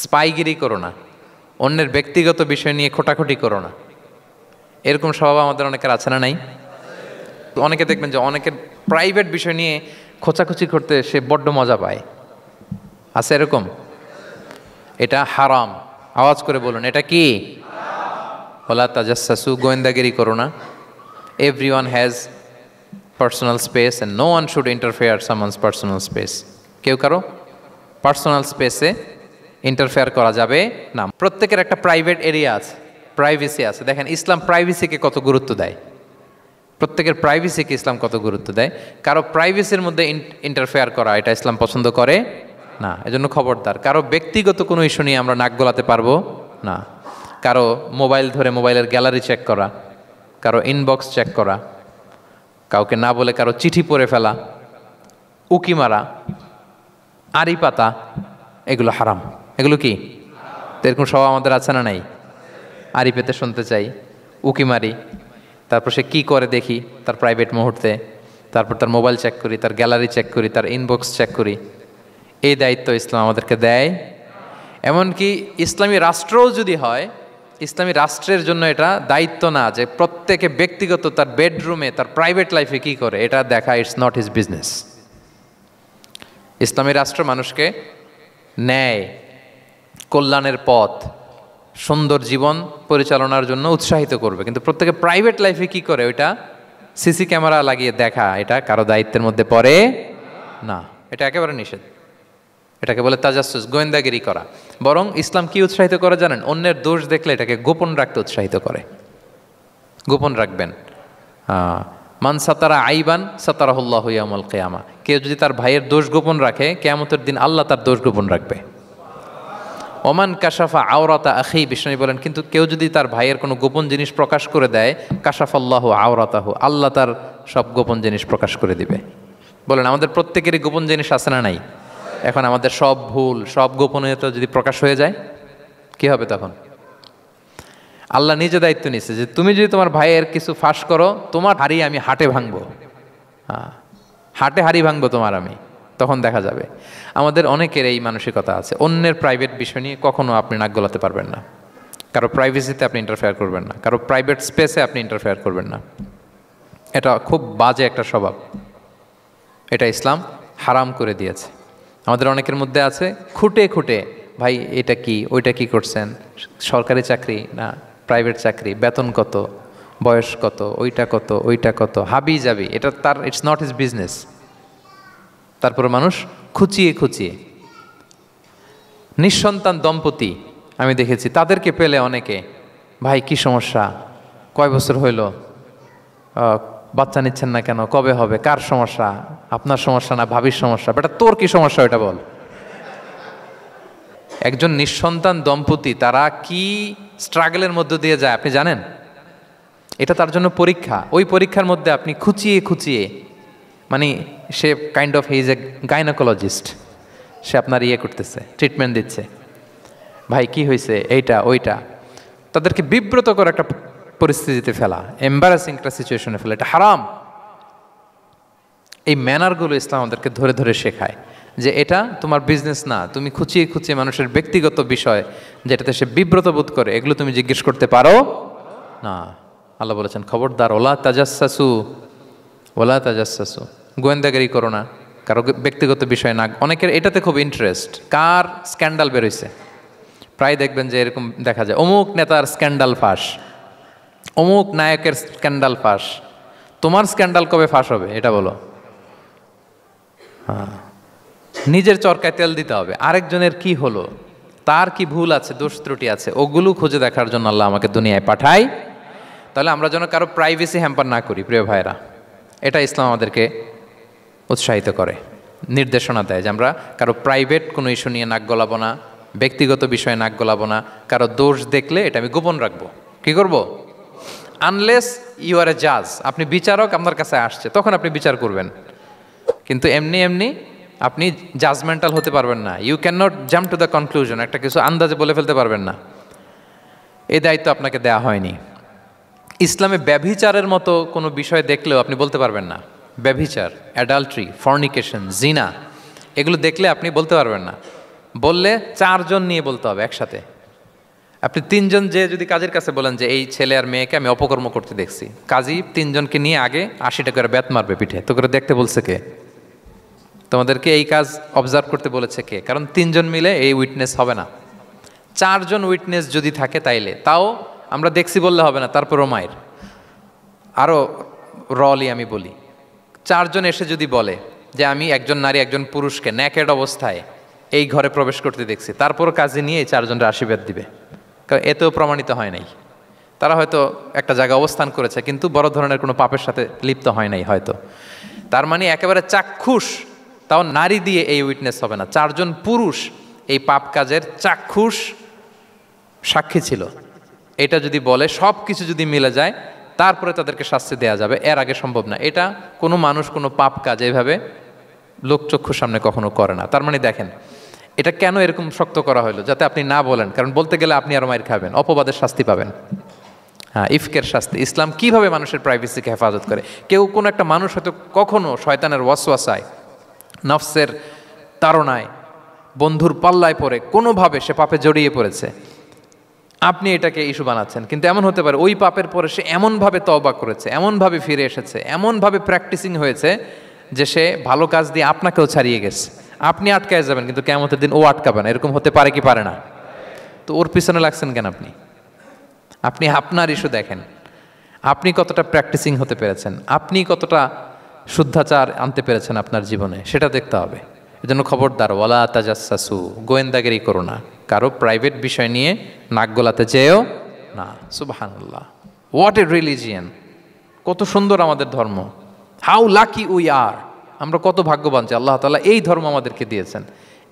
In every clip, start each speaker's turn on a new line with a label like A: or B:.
A: স্পাইগিরি করো না, অন্যের ব্যক্তিগত বিষয় নিয়ে খোটাখুটি করো না। এরকম স্বভাব আমাদের অনেকের আছে না নাই? অনেকে দেখবেন যে অনেকের প্রাইভেট বিষয় নিয়ে খোঁচাখুচি করতে সে বড্ড মজা পায়। আছে এরকম? এটা হারাম। আওয়াজ করে বলুন, এটা কি? ওয়ালা তাজাসসু, গোয়েন্দাগিরি করো না। Everyone has personal space and no one should interfere someone's personal space. কেউ কারো পার্সোনাল স্পেসে ইন্টারফেয়ার করা যাবে না। প্রত্যেকের একটা প্রাইভেট এরিয়া আছে, প্রাইভেসি আছে। দেখেন ইসলাম প্রাইভেসিকে কত গুরুত্ব দেয়। প্রত্যেকের প্রাইভেসিকে ইসলাম কত গুরুত্ব দেয়। কারো প্রাইভেসির মধ্যে ইন্টারফেয়ার করা এটা ইসলাম পছন্দ করে না। এজন্য খবরদার, কারো ব্যক্তিগত কোনো ইস্যু নিয়ে আমরা নাক গলাতে পারবো না। কারো মোবাইল ধরে মোবাইলের গ্যালারি চেক করা, কারো ইনবক্স চেক করা, কাউকে না বলে কারো চিঠি পড়ে ফেলা, উকি মারা, আড়ি পাতা, এগুলো হারাম। এগুলো কি? তো এরকম সব আমাদের আছে না নাই? আড়ি পেতে শুনতে চাই, উকি মারি, তারপর সে কী করে দেখি তার প্রাইভেট মুহূর্তে, তারপর তার মোবাইল চেক করি, তার গ্যালারি চেক করি, তার ইনবক্স চেক করি। এই দায়িত্ব ইসলাম আমাদেরকে দেয়। এমনকি ইসলামী রাষ্ট্রও যদি হয়, ইসলামী রাষ্ট্রের জন্য এটা দায়িত্ব না যে প্রত্যেকে ব্যক্তিগত তার বেডরুমে তার প্রাইভেট লাইফে কি করে এটা দেখা। It's not his business. ইসলামী রাষ্ট্র মানুষকে ন্যায়, কল্যাণের পথ, সুন্দর জীবন পরিচালনার জন্য উৎসাহিত করবে, কিন্তু প্রত্যেকে প্রাইভেট লাইফে কি করে ওইটা সিসি ক্যামেরা লাগিয়ে দেখা এটা কারো দায়িত্বের মধ্যে পড়ে না। এটা একেবারে নিষেধ। এটাকে বলে তাজাসসুস, গোয়েন্দাগিরি করা। বরং ইসলাম কি উৎসাহিত করে জানেন? অন্যের দোষ দেখলে এটাকে গোপন রাখতে উৎসাহিত করে। গোপন রাখবেন। মান সাতারা আইবান সাতারাহুল্লাহু ইয়াউমাল কিয়ামা। কেউ যদি তার ভাইয়ের দোষ গোপন রাখে, কিয়ামতের দিন আল্লাহ তার দোষ গোপন রাখবে। ওমান কাশাফা আওরাতা আখি, বিষ্ণু বলেন, কিন্তু কেউ যদি তার ভাইয়ের কোনো গোপন জিনিস প্রকাশ করে দেয়, কাশাফাল্লাহু আওরাতাহু, আল্লাহ তার সব গোপন জিনিস প্রকাশ করে দিবে। বলেন আমাদের প্রত্যেকেরই গোপন জিনিস আছে না নাই? এখন আমাদের সব ভুল, সব গোপনীয়তা যদি প্রকাশ হয়ে যায় কি হবে তখন? আল্লাহ নিজে দায়িত্ব নিচ্ছে যে তুমি যদি তোমার ভাইয়ের কিছু ফাঁস করো, তোমার হাড়ি আমি হাটে ভাঙবো। হাটে হাড়ি ভাঙবো তোমার আমি, তখন দেখা যাবে। আমাদের অনেকের এই মানসিকতা আছে, অন্যের প্রাইভেট বিষয় নিয়ে কখনো আপনি নাক গলাতে পারবেন না। কারো প্রাইভেসিতে আপনি ইন্টারফেয়ার করবেন না, কারো প্রাইভেট স্পেসে আপনি ইন্টারফেয়ার করবেন না। এটা খুব বাজে একটা স্বভাব। এটা ইসলাম হারাম করে দিয়েছে। আমাদের অনেকের মধ্যে আছে খুঁটে খুঁটে, ভাই এটা কি, ওইটা কি করছেন, সরকারি চাকরি না প্রাইভেট চাকরি, বেতন কত, বয়স কত, ওইটা কত, ওইটা কত, হাবি যাবি, এটা তার ইটস নট হিজ বিজনেস। তারপর মানুষ খুঁচিয়ে খুঁচিয়ে। নিঃসন্তান দম্পতি আমি দেখেছি, তাদেরকে পেলে অনেকে, ভাই কি সমস্যা, কয় বছর হইল, বাচ্চা নিচ্ছেন না কেন, কবে হবে, কার সমস্যা, আপনার সমস্যা না ভাবির সমস্যা, বেটা তোর কি সমস্যা ওইটা বল। একজন নিঃসন্তান দম্পতি তারা কি স্ট্রাগলের মধ্য দিয়ে যায় আপনি জানেন? এটা তার জন্য পরীক্ষা। ওই পরীক্ষার মধ্যে আপনি খুঁচিয়ে খুঁচিয়ে, মানে সে kind of he is a gynaecologist, সে আপনার ইয়ে করতেছে, ট্রিটমেন্ট দিচ্ছে, ভাই কি হয়েছে, এইটা ওইটা, তাদেরকে বিব্রত করে একটা পরিস্থিতিতে ফেলা, এম্বারাসিং একটা সিচুয়েশনে ফেলা, এটা হারাম। এই ম্যানারগুলো ইসলাম আমাদেরকে ধরে ধরে শেখায় যে এটা তোমার বিজনেস না। তুমি খুঁচিয়ে খুঁচিয়ে মানুষের ব্যক্তিগত বিষয় যেটাতে সে বিব্রত বোধ করে, এগুলো তুমি জিজ্ঞেস করতে পারো না। আল্লাহ বলেছেন খবরদার, ওলা তাজাসসু, ওলা তাজাসসু, গোয়েন্দাগিরি করো না, কারো ব্যক্তিগত বিষয় না। অনেকের এটাতে খুব ইন্টারেস্ট, কার স্ক্যান্ডাল বেরোইছে। প্রায় দেখবেন যে এরকম দেখা যায়, অমুক নেতার স্ক্যান্ডাল ফাঁস, অমুক নায়কের স্ক্যান্ডাল ফাঁস। তোমার স্ক্যান্ডাল কবে ফাঁস হবে এটা বলো? নিজের চরকায় তেল দিতে হবে। আরেকজনের কি হলো, তার কি ভুল আছে, দোষ ত্রুটি আছে, ওগুলো খুঁজে দেখার জন্য আল্লাহ আমাকে দুনিয়ায় পাঠায়। তাহলে আমরা যেন কারো প্রাইভেসি হ্যাম্পার না করি। প্রিয় ভাইরা, এটা ইসলাম আমাদেরকে উৎসাহিত করে, নির্দেশনা দেয় যে আমরা কারো প্রাইভেট কোনো ইস্যু নিয়ে নাক গলাবো না, ব্যক্তিগত বিষয়ে নাক গলাবো না। কারো দোষ দেখলে এটা আমি গোপন রাখবো। কি করব? আনলেস ইউ আর এ জাজ, আপনি বিচারক, আপনার কাছে আসছে, তখন আপনি বিচার করবেন। কিন্তু এমনি এমনি আপনি জাজমেন্টাল হতে পারবেন না। You can not jump to the conclusion, একটা কিছু আন্দাজে বলে ফেলতে পারবেন না। এই দায়িত্ব আপনাকে দেওয়া হয়নি। ইসলামে ব্যভিচারের মতো কোনো বিষয় দেখলেও আপনি বলতে পারবেন না। ব্যভিচার, অ্যাডাল্ট্রি, ফর্নিকেশন, জিনা, এগুলো দেখলে আপনি বলতে পারবেন না। বললে 4 জন নিয়ে বলতে হবে একসাথে। আপনি 3 জন যে যদি কাজের কাছে বলেন যে এই ছেলে আর মেয়েকে আমি অপকর্ম করতে দেখছি, কাজী 3 জনকে নিয়ে আগে 80 টাকা করে বেত মারবে পিঠে, তো করে দেখতে বলছে কে? তোমাদেরকে এই কাজ অবজার্ভ করতে বলেছে কে? কারণ 3 জন মিলে এই উইটনেস হবে না। 4 জন উইটনেস যদি থাকে তাইলে তাও আমরা দেখছি বললে হবে না, তারপরও মায়ের। আরও রলি আমি বলি, 4 জন এসে যদি বলে যে আমি একজন নারী একজন পুরুষকে ন্যাকেড অবস্থায় এই ঘরে প্রবেশ করতে দেখছি, তারপরও কাজে নিয়ে এই 4 জনের আশীর্বাদ দিবে, কারণ এতেও প্রমাণিত হয় নাই। তারা হয়তো একটা জায়গায় অবস্থান করেছে কিন্তু বড় ধরনের কোনো পাপের সাথে লিপ্ত হয় নাই হয়তো। তার মানে একেবারে চাক্ষুষ, তাও নারী দিয়ে এই উইটনেস হবে না, 4 জন পুরুষ এই পাপ কাজের চাক্ষুষ সাক্ষী ছিল, এটা যদি বলে সব কিছু যদি মিলে যায় তারপরে তাদেরকে শাস্তি দেওয়া যাবে, এর আগে সম্ভব না। এটা কোনো মানুষ কোনো পাপ কাজ এভাবে লোকচক্ষুর সামনে কখনো করে না। তার মানে দেখেন এটা কেন এরকম শক্ত করা হলো, যাতে আপনি না বলেন, কারণ বলতে গেলে আপনি আরো মাইর খাবেন, অপবাদের শাস্তি পাবেন। হ্যাঁ, ইফকের শাস্তি। ইসলাম কিভাবে মানুষের প্রাইভেসিকে হেফাজত করে। কেউ কোনো একটা মানুষ হয়তো কখনো শয়তানের ওয়াসওয়াসায়, নফসের তাড়নায়, বন্ধুর পাল্লায় পড়ে কোনোভাবে সে পাপে জড়িয়ে পড়েছে, আপনি এটাকে ইস্যু বানাচ্ছেন, কিন্তু এমন হতে পারে ওই পাপের পরে সে এমনভাবে তওবা করেছে, এমনভাবে ফিরে এসেছে, এমনভাবে প্র্যাকটিসিং হয়েছে যে সে ভালো কাজ দিয়ে আপনাকেও ছাড়িয়ে গেছে। আপনি আটকায় যাবেন কিন্তু কিয়ামতের দিন ও আটকাবে না। এরকম হতে পারে কি পারে না? তো ওর পিছনে লাগছেন কেন আপনি? আপনি আপনার ইস্যু দেখেন, আপনি কতটা প্র্যাকটিসিং হতে পেরেছেন, আপনি কতটা শুদ্ধাচার আনতে পেরেছেন আপনার জীবনে, সেটা দেখতে হবে। এজন্য খবরদার, ওয়ালা তাজাসসু, গোয়েন্দাগিরি করো না, কারো প্রাইভেট বিষয় নিয়ে নাক গলাতে যেও না। সুবহানাল্লাহ, হোয়াট এ রিলিজিয়ান! কত সুন্দর আমাদের ধর্ম, হাউ লাকি উই আর! আমরা কত ভাগ্যবান যে আল্লাহ তাআলা এই ধর্ম আমাদেরকে দিয়েছেন,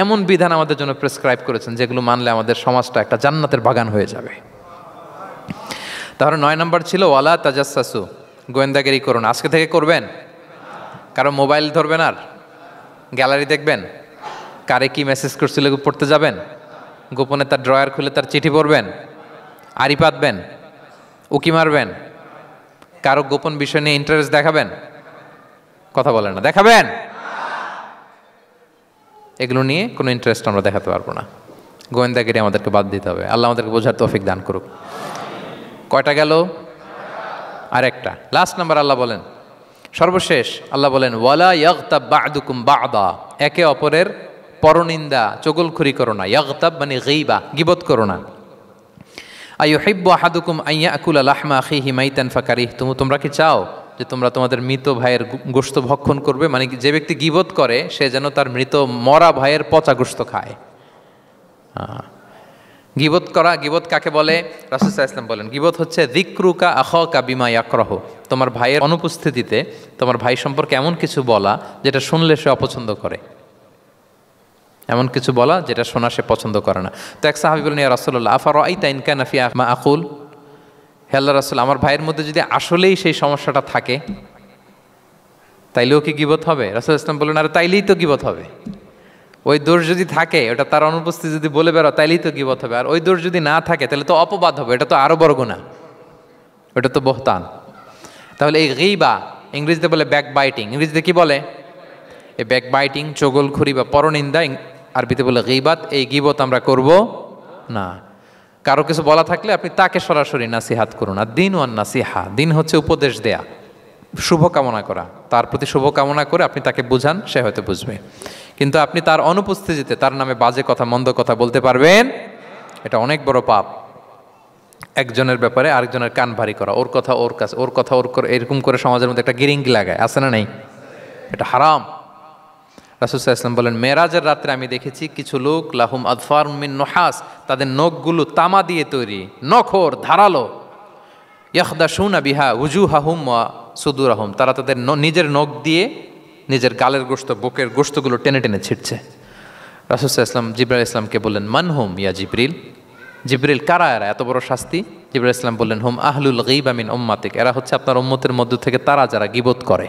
A: এমন বিধান আমাদের জন্য প্রেসক্রাইব করেছেন যেগুলো মানলে আমাদের সমাজটা একটা জান্নাতের বাগান হয়ে যাবে। তাহলে 9 নম্বর ছিল ওয়ালা তাজাসসু, গোয়েন্দাগিরি করুন। আজকে থেকে করবেন? কারো মোবাইল ধরবেন, আর গ্যালারি দেখবেন, কারে কি মেসেজ করছিল পড়তে যাবেন, গোপনে তার ড্রয়ার খুলে তার চিঠি পড়বেন, আড়ি পাতবেন, উকি মারবেন, কারো গোপন বিষয় নিয়ে ইন্টারেস্ট দেখাবেন? কথা বলেন না, দেখাবেন? এগুলো নিয়ে কোনো ইন্টারেস্ট আমরা দেখাতে পারবো না। গোয়েন্দাগিরি আমাদেরকে বাদ দিতে হবে। আল্লাহ আমাদেরকে বোঝার তৌফিক দান করুক। কয়টা গেল? আর একটা, লাস্ট নাম্বার। আল্লাহ বলেন, সর্বশেষ আল্লাহ বলেন, ওয়ালা ইয়াগতাব বা'দুকুম বা'দা, একে অপরের পরনিন্দা চগলখুরি করো না। ইয়াগতাব মানে গীবা, গীবত করো না। আইয়ুহিব্বু আহাদুকুম আইয়াকুলা লাহমা আখিহি মাইতান ফাকারিহতুম, তোমরা কি চাও যে তোমরা তোমাদের মৃত ভাইয়ের গোশত ভক্ষণ করবে? মানে যে ব্যক্তি গীবত করে সে যেন তার মৃত মরা ভাইয়ের পচা গোশত খায়। গীবত করা, গীবত কাকে বলে? রাসূল সাল্লাল্লাহু আলাইহি ওয়াসাল্লাম বলেন, গীবত হচ্ছে যিকরুকা আখাকা বিমা ইয়াকরাহু, তোমার ভাইয়ের অনুপস্থিতিতে তোমার ভাই সম্পর্কে এমন কিছু বলা যেটা শুনলে সে অপছন্দ করে, এমন কিছু বলা যেটা শোনা সে পছন্দ করে না। তো এক সাহাবী বলেন, ইয়া রাসূলুল্লাহ আফারাআইতা ইন কানা ফি মা আকুল, হে আল্লাহর রাসূল, আমার ভাইয়ের মধ্যে যদি আসলেই সেই সমস্যাটা থাকে তাইলেও কি গীবত হবে? রাসূল সাল্লাল্লাহু আলাইহি ওয়াসাল্লাম বলেন, আরে তাইলেই তো গীবত হবে। ওই দোষ যদি থাকে, ওটা তার অনুপস্থিতি যদি বলে বেরো তাইলেই তো গীবত হবে। আর ওই দোষ যদি না থাকে তাহলে তো অপবাদ হবে, এটা তো আরো বড় গুনাহ, ওটা তো বহতান। তাহলে এই গীবা ইংরেজিতে বলে ব্যাক বাইটিং। ইংরেজিতে কি বলে? এই ব্যাক বাইটিং, চগলখুরি বা পরনিন্দা, আরবিতে বলে গীবাত। এই গীবত আমরা করব না। কারো কিছু বলা থাকলে আপনি তাকে সরাসরি নাসিহাত করুন। আর দিন ওয়ান নাসিহা, দিন হচ্ছে উপদেশ দেয়া, শুভ কামনা করা, তার প্রতি শুভ কামনা করে আপনি তাকে বুঝান, সে হয়তো বুঝবে। কিন্তু আপনি তার অনুপস্থিতিতে তার নামে বাজে কথা, মন্দ কথা বলতে পারবেন? এটা অনেক বড় পাপ। একজনের ব্যাপারে আরেকজনের কান ভারী করা, ওর কথা ওর কাছে, ওর কথা ওর, এরকম করে সমাজের মধ্যে একটা গিরিঙ্গি লাগায়, আছে না নাই? এটা হারাম। রাসূল সাল্লাল্লাহু আলাইহি ওয়াসাল্লাম বলেন, মেরাজের রাত্রে আমি দেখেছি কিছু লোক লাহুম আযফার মিন নুহাস, তাদের নখগুলো তামা দিয়ে তৈরি, নখর ধারালো, ইয়াখদাশুনা বিহা উজুহাহুম ওয়া সুদুরাহুম, তারা তাদের নিজের নখ দিয়ে নিজের গালের গোশত, বুকের গোশতগুলো টেনে টেনে ছিটছে। রাসূল সাল্লাল্লাহু আলাইহি ওয়াসাল্লাম জিবরাইল আলাইহিস সালামকে বললেন, মানহুম ইয়া জিবরিল, জিবরিল কারা এরা, এত বড় শাস্তি? জিবরাইল আলাইহিস সালাম বললেন, হুম আহলুল গীবা মিন উম্মাতিক, এরা হচ্ছে আপনার উম্মতের মধ্য থেকে তারা যারা গীবত করে।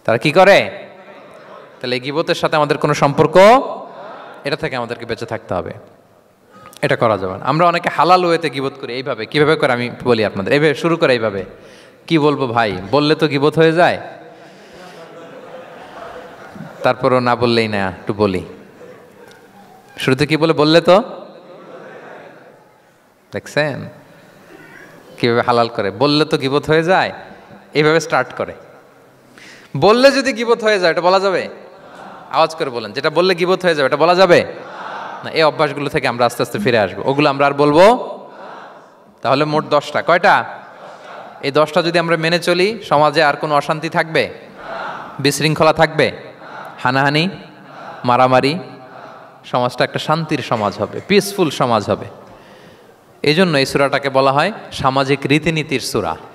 A: তারা কি করে? তাহলে এই গীবতের সাথে আমাদের কোনো সম্পর্ক, এটা থেকে আমাদেরকে বেঁচে থাকতে হবে, এটা করা যাবে না। আমরা অনেকে হালাল ওয়েতে গীবত করি। এইভাবে কিভাবে করে আমি বলি আপনাদের, এইভাবে শুরু করে, এইভাবে কি বলবো ভাই, বললে তো গীবত হয়ে যায়, তারপরও না বললেই না, একটু বলি। শুরুতে কি বললে তো দেখছেন কিভাবে হালাল করে, বললে তো গীবত হয়ে যায়, এইভাবে স্টার্ট করে। বললে যদি গীবত হয়ে যায় এটা বলা যাবে? আওয়াজ করে বলেন, যেটা বললে গীবত হয়ে যাবে এটা বলা যাবে না। এই অভ্যাসগুলো থেকে আমরা আস্তে আস্তে ফিরে আসবো, ওগুলো আমরা আর বলবো। তাহলে মোট 10টা, কয়টা? এই 10টা যদি আমরা মেনে চলি, সমাজে আর কোনো অশান্তি থাকবে? বিশৃঙ্খলা থাকবে? হানাহানি, মারামারি? সমাজটা একটা শান্তির সমাজ হবে, পিসফুল সমাজ হবে। এই জন্য এই সূরাটাকে বলা হয় সামাজিক রীতিনীতির সূরা।